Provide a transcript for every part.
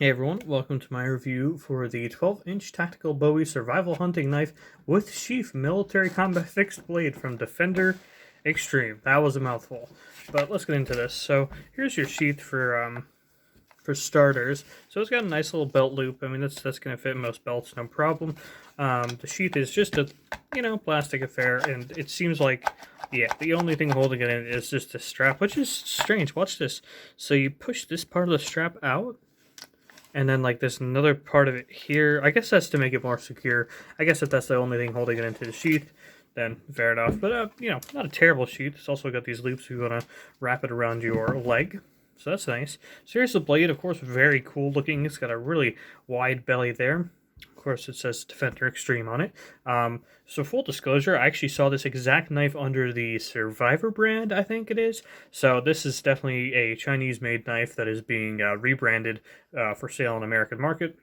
Hey everyone, welcome to my review for the 12-inch Tactical Bowie Survival Hunting Knife with Sheath Military Combat Fixed Blade from Defender Xtreme. That was a mouthful, but let's get into this. So here's your sheath for starters. So it's got a nice little belt loop. I mean, that's going to fit most belts, no problem. The sheath is just a, plastic affair, and it seems like, yeah, the only thing holding it in is just a strap, which is strange. Watch this. So you push this part of the strap out, and then, like, there's another part of it here. I guess that's to make it more secure. I guess if that's the only thing holding it into the sheath, then fair enough. But, not a terrible sheath. It's also got these loops if you want to wrap it around your leg. So that's nice. So here's the blade. Of course, very cool looking. It's got a really wide belly there. Of course, it says Defender Xtreme on it. So full disclosure, I actually saw this exact knife under the Survivor brand, I think it is. So this is definitely a Chinese-made knife that is being rebranded for sale in the American market.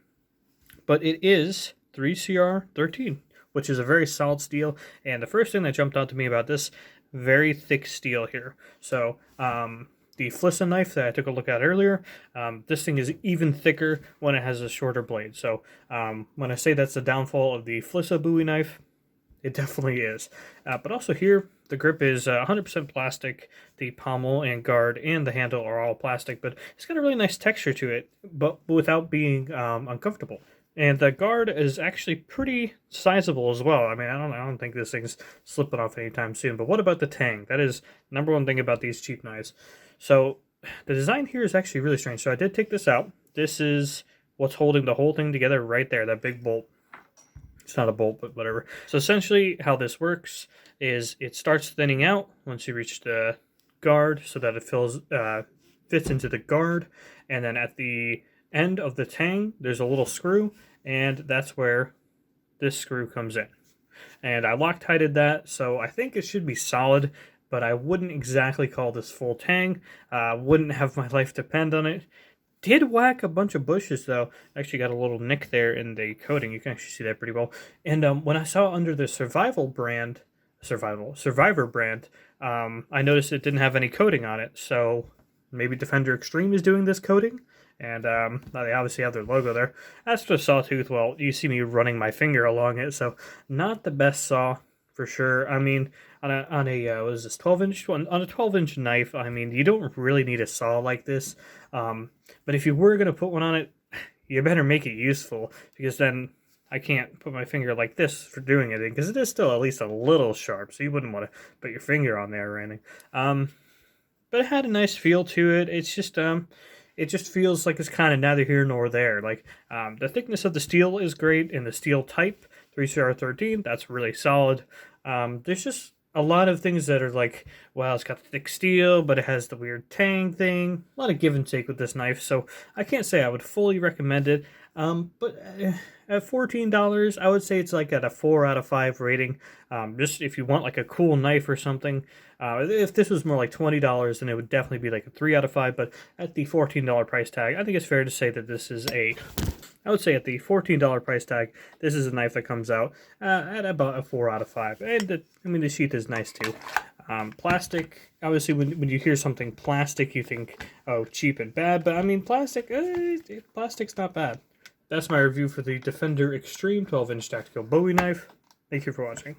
But it is 3CR13, which is a very solid steel. And the first thing that jumped out to me about this, very thick steel here. So, the Flissa knife that I took a look at earlier, this thing is even thicker when it has a shorter blade. So when I say that's the downfall of the Flissa Bowie knife, it definitely is. But also here, the grip is 100% plastic. The pommel and guard and the handle are all plastic, but it's got a really nice texture to it, but without being uncomfortable. And the guard is actually pretty sizable as well. I mean, I don't think this thing's slipping off anytime soon. But what about the tang? That is number one thing about these cheap knives. So the design here is actually really strange. So I did take this out. This is what's holding the whole thing together right there, that big bolt. It's not a bolt, but whatever. So essentially how this works is it starts thinning out once you reach the guard so that it fits into the guard. And then at the end of the tang, there's a little screw, and that's where this screw comes in. And I Loctited that, so I think it should be solid, but I wouldn't exactly call this full tang. Wouldn't have my life depend on it. Did whack a bunch of bushes, though. Actually got a little nick there in the coating. You can actually see that pretty well. And when I saw under the Survivor brand, I noticed it didn't have any coating on it. So maybe Defender Xtreme is doing this coating. And they obviously have their logo there. As for the sawtooth, well, you see me running my finger along it, so not the best saw for sure. I mean, on a what is this, 12-inch one? On a 12-inch knife, I mean, you don't really need a saw like this. But if you were gonna put one on it, you better make it useful, because then I can't put my finger like this for doing it, because it is still at least a little sharp, so you wouldn't want to put your finger on there or anything. But it had a nice feel to it. It's just it just feels like it's kind of neither here nor there. Like, the thickness of the steel is great, and the steel type, 3CR13, that's really solid. There's just a lot of things that are like, well, it's got thick steel, but it has the weird tang thing. A lot of give and take with this knife, so I can't say I would fully recommend it. But at $14, I would say it's like at a 4 out of 5 rating. Just if you want like a cool knife or something. If this was more like $20, then it would definitely be like a 3 out of 5. But at the $14 price tag, I think it's fair to say that this is I would say at the $14 price tag, this is a knife that comes out at about a 4 out of 5. And the sheath is nice too. Plastic, obviously when you hear something plastic, you think, oh, cheap and bad. But I mean, plastic's not bad. That's my review for the Defender Xtreme 12-inch Tactical Bowie knife. Thank you for watching.